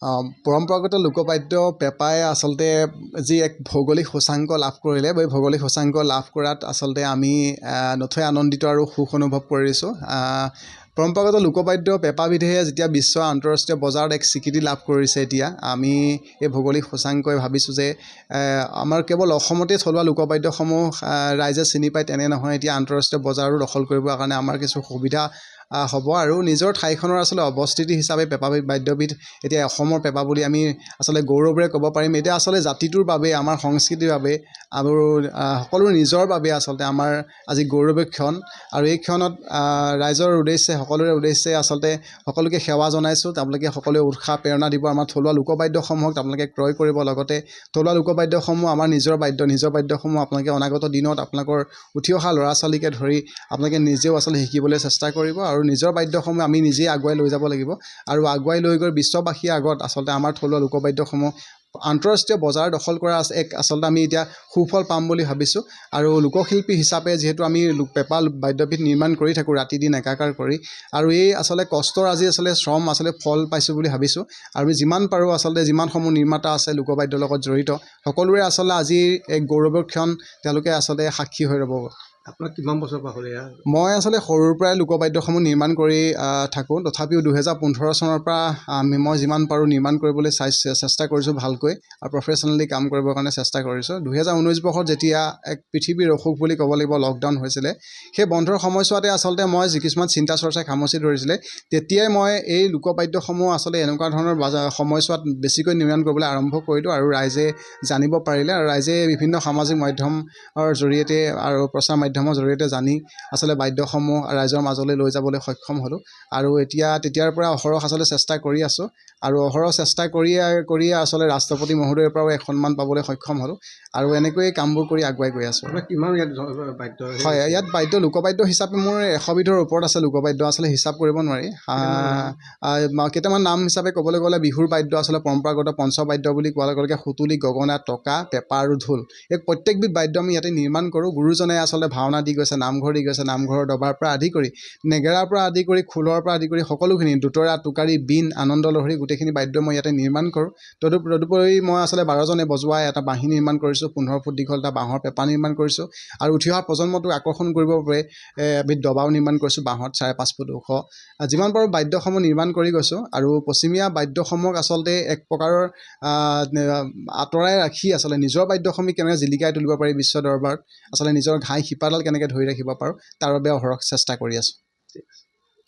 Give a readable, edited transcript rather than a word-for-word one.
পৰম্পৰাগত লোকবাদ্য পেঁপাই আচলতে যি এক ভৌগোলিক সূচাংক লাভ কৰিলে, এই ভৌগোলিক সূচাংক লাভ কৰাত আচলতে আমি নথৈ আনন্দিত আৰু সুখ অনুভৱ কৰিছোঁ। পৰম্পৰাগত লোকবাদ্য পেঁপাবিধে যেতিয়া বিশ্ব আন্তঃৰাষ্ট্ৰীয় বজাৰত এক স্বীকৃতি লাভ কৰিছে, এতিয়া আমি এই ভৌগোলিক সূচাংকই ভাবিছোঁ যে আমাৰ কেৱল অসমতে থলুৱা লোকবাদ্যসমূহ ৰাইজে চিনি পায় তেনে নহয়, এতিয়া আন্তঃৰাষ্ট্ৰীয় বজাৰো দখল কৰিবৰ কাৰণে আমাৰ কিছু সুবিধা হ'ব আৰু নিজৰ ঠাইখনৰ আচলতে অৱস্থিতি হিচাপে পেঁপা বাদ্যবিধ এতিয়া অসমৰ পেঁপা বুলি আমি আচলতে গৌৰৱেৰে ক'ব পাৰিম। এতিয়া আচলতে জাতিটোৰ বাবে, আমাৰ সংস্কৃতিৰ বাবে আৰু সকলো নিজৰ বাবে আচলতে আমাৰ আজি গৌৰৱৰ ক্ষণ। আৰু এই ক্ষণত ৰাইজৰ উদ্দেশ্যে, সকলোৰে উদ্দেশ্যে আচলতে সকলোকে সেৱা জনাইছোঁ। আপোনালোকে সকলোৱে উৎসাহ প্ৰেৰণা দিব, আমাৰ থলুৱা লোকবাদ্যসমূহক আপোনালোকে ক্ৰয় কৰিব, লগতে থলুৱা লোকবাদ্যসমূহ আমাৰ নিজৰ বাদ্যসমূহ আপোনালোকে অনাগত দিনত আপোনালোকৰ উঠি অহা ল'ৰা ছোৱালীকে ধৰি আপোনালোকে নিজেও আচলতে শিকিবলৈ চেষ্টা কৰিব আৰু নিজৰ বাদ্যসমূহ আমি নিজেই আগুৱাই লৈ যাব লাগিব আৰু আগুৱাই লৈ গৈ বিশ্ববাসীৰ আগত আচলতে আমাৰ থলুৱা লোকবাদ্যসমূহ আন্তঃৰাষ্ট্ৰীয় বজাৰ দখল কৰা এক আচলতে আমি এতিয়া সুফল পাম বুলি ভাবিছোঁ। আৰু লোকশিল্পী হিচাপে যিহেতু আমি পেঁপা বাদ্যবিধ নিৰ্মাণ কৰি থাকোঁ ৰাতি দিন একাকাৰ কৰি, আৰু এই আচলতে কষ্টৰ আজি আচলতে শ্ৰম আচলতে ফল পাইছোঁ বুলি ভাবিছোঁ। আৰু যিমান পাৰোঁ আচলতে যিমানসমূহ নিৰ্মাতা আছে লোকবাদ্যৰ লগত জড়িত সকলোৰে আচলতে আজি এক গৌৰৱৰ ক্ষণ তেওঁলোকে আচলতে সাক্ষী হৈ ৰ'ব। আপোনাক কিমান বছৰ পৰা হ'ল? মই আচলতে সৰুৰ পৰাই লোকবাদ্যসমূহ নিৰ্মাণ কৰি থাকোঁ। তথাপিও 2015 চনৰ পৰা মই যিমান পাৰোঁ নিৰ্মাণ কৰিবলৈ চেষ্টা কৰিছোঁ ভালকৈ আৰু প্ৰফেচনেলি কাম কৰিবৰ কাৰণে চেষ্টা কৰিছোঁ। 2019 বৰ্ষত যেতিয়া এক পৃথিৱীৰ অসুখ বুলি ক'ব লাগিব লকডাউন হৈছিলে, সেই বন্ধৰ সময়ছোৱাতে আচলতে মই কিছুমান চিন্তা চৰ্চাই খামুচি ধৰিছিলে। তেতিয়াই মই এই লোকবাদ্যসমূহ আচলতে এনেকুৱা ধৰণৰ সময়ছোৱাত বেছিকৈ নিৰ্মাণ কৰিবলৈ আৰম্ভ কৰিলোঁ আৰু ৰাইজে জানিব পাৰিলে আৰু ৰাইজে বিভিন্ন সামাজিক মাধ্যমৰ জৰিয়তে আৰু প্ৰচাৰ মাধ্যমৰ জৰিয়তে জানি আচলতে বাদ্যসমূহ ৰাইজৰ মাজলৈ লৈ যাবলৈ সক্ষম হ'লোঁ। আৰু এতিয়া তেতিয়াৰ পৰা অহৰহ আচলতে চেষ্টা কৰি আছোঁ আৰু অহৰহ চেষ্টা কৰিয়ে আচলতে ৰাষ্ট্ৰপতি মহোদয়ৰ পৰাও এক সন্মান পাবলৈ সক্ষম হ'লোঁ আৰু এনেকৈয়ে কামবোৰ কৰি আগুৱাই গৈ আছোঁ। কিমান ইয়াত বাদ্য? হয়, ইয়াত লোকবাদ্য হিচাপে মোৰ 100 বিধৰ ওপৰত আছে লোকবাদ্য, আচলতে হিচাপ কৰিব নোৱাৰি। কেইটামান নাম হিচাপে ক'বলৈ গ'লে বিহুৰ বাদ্য আচলতে পৰম্পৰাগত পঞ্চবাদ্য বুলি কোৱাৰ লগে লগে সুতুলি, গগনা, টকা, পেঁপা আৰু ঢোল, এই প্ৰত্যেকবিধ বাদ্য আমি ইয়াতে নিৰ্মাণ কৰোঁ। গুৰুজনে আচলতে ভাওনা দি গৈছে, নামঘৰ দি গৈছে, নামঘৰৰ দবাৰ পৰা আদি কৰি নেগেৰাৰ পৰা আদি কৰি খোলৰ পৰা আদি কৰি সকলোখিনি দুতৰা, টোকাৰী, বীণ, আনন্দ লহৰী গোটেইখিনি বাদ্য মই ইয়াতে নিৰ্মাণ কৰোঁ। তদুপৰি মই আচলতে 12জনে বজোৱা এটা বাঁহী নিৰ্মাণ কৰিছোঁ, 15 ফুট দীঘল এটা বাঁহৰ পেঁপা নিৰ্মাণ কৰিছোঁ আৰু উঠি অহা প্ৰজন্মটোক আকৰ্ষণ কৰিবৰ বাবে এবিধ দবাও নিৰ্মাণ কৰিছোঁ বাঁহত 5.5 ফুট ওখ। যিমান পাৰোঁ বাদ্যসমূহ নিৰ্মাণ কৰি গৈছোঁ আৰু পশ্চিমীয়া বাদ্যসমূহক আচলতে এক প্ৰকাৰৰ আঁতৰাই ৰাখি আচলতে নিজৰ বাদ্যসমূহ কেনেকৈ জিলিকাই তুলিব পাৰি বিশ্ব দৰবাৰত, আচলতে নিজৰ ঘাই শিপাডাল কেনেকৈ ধৰি ৰাখিব পাৰোঁ তাৰ বাবে অহৰহ চেষ্টা কৰি আছোঁ।